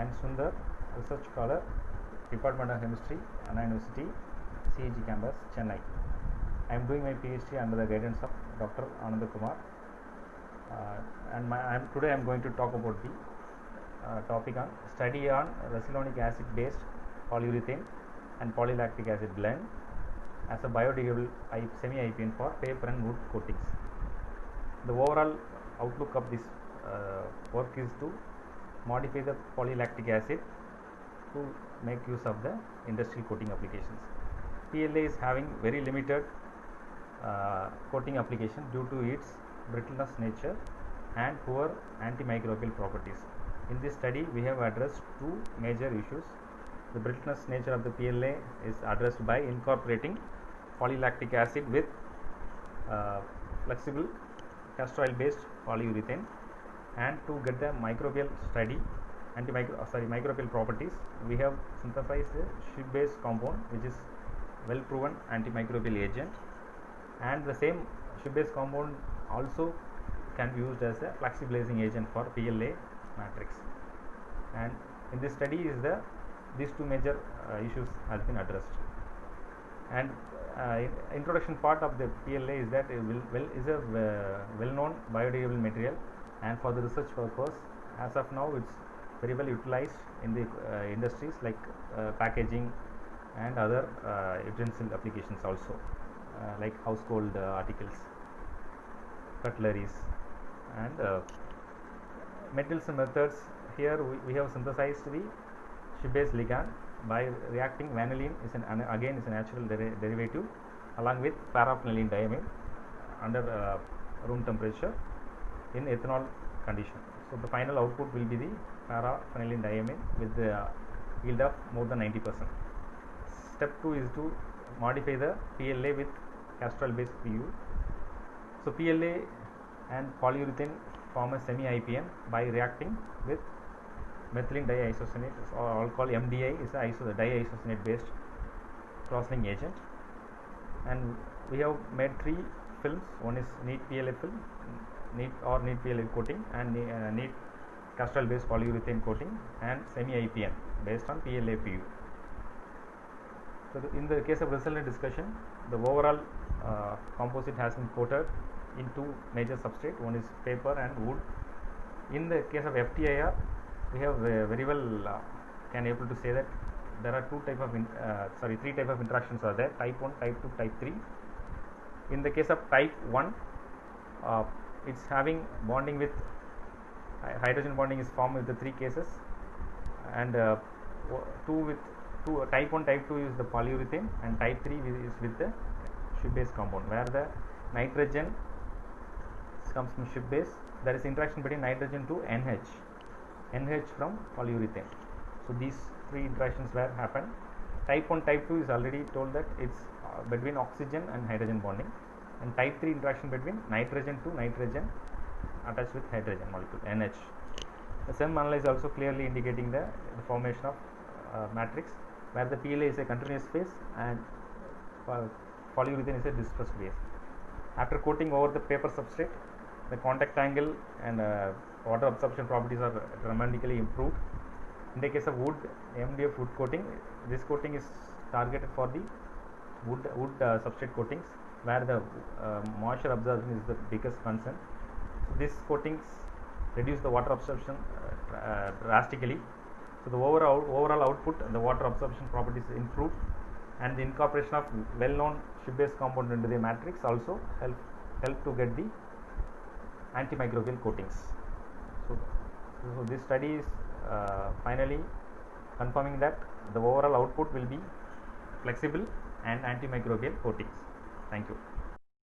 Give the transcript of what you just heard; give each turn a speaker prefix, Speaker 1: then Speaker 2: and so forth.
Speaker 1: I am Sundar, Research Scholar, Department of Chemistry, Anna University, CEG Campus, Chennai. I am doing my PhD under the guidance of Dr. Ananda Kumar. Today I am going to talk about the topic on study on racilonic acid based polyurethane and polylactic acid blend as a biodegradable semi-IPN for paper and wood coatings. The overall outlook of this work is to modify the polylactic acid to make use of the industrial coating applications. PLA is having very limited coating application due to its brittleness nature and poor antimicrobial properties. In this study, we have addressed two major issues. The brittleness nature of the PLA is addressed by incorporating polylactic acid with flexible castor oil based polyurethane, and to get the microbial study microbial properties, we have synthesized a ship based compound which is well proven antimicrobial agent, and the same ship based compound also can be used as a flexibilizing agent for PLA matrix. And in this study is these two major issues has been addressed. And introduction part of the PLA is that it is a well-known biodegradable material, and for the research purpose, as of now, it's very well utilized in the industries like packaging and other utensil applications also, like household articles, cutleries, and metals and methods. Here we have synthesized the ship-based ligand by reacting vanillin is again is a natural derivative along with paraphenylene diamine under room temperature in ethanol condition. So the final output will be the paraphenylene diamine with the yield of more than 90%. Step 2 is to modify the PLA with castor oil based PU. So PLA and polyurethane form a semi-IPN by reacting with methylene diisocyanate, or all called MDI, is a diisocyanate based cross-linking agent. And we have made three films. One is neat PLA film, neat PLA coating, and neat castor oil based polyurethane coating, and semi-IPN based on PLA PU. So in the case of resultant discussion, the overall composite has been coated in two major substrate. One is paper and wood. In the case of FTIR, we have very well can able to say that there are three type of interactions are there: type 1, type 2, type 3. In the case of type 1, it's having bonding with hydrogen bonding is formed with the three cases, and type 1, type 2 is the polyurethane, and type 3 is with the ship based compound, where the nitrogen comes from ship base. There is interaction between nitrogen to NH from polyurethane. So these three interactions were happen. Type 1, type 2 is already told that it's between oxygen and hydrogen bonding, and type 3 interaction between nitrogen to nitrogen attached with hydrogen molecule NH. The SEM analysis also clearly indicating the formation of matrix, where the PLA is a continuous phase and polyurethane is a dispersed phase. After coating over the paper substrate, the contact angle and water absorption properties are dramatically improved. In the case of wood, MDF wood coating, this coating is targeted for the wood substrate coatings, where the moisture absorption is the biggest concern. So these coatings reduce the water absorption drastically. So the overall output, the water absorption properties improved, and the incorporation of well-known ship-based compound into the matrix also help to get the antimicrobial coatings. So this study is finally confirming that the overall output will be flexible and antimicrobial coatings. Thank you.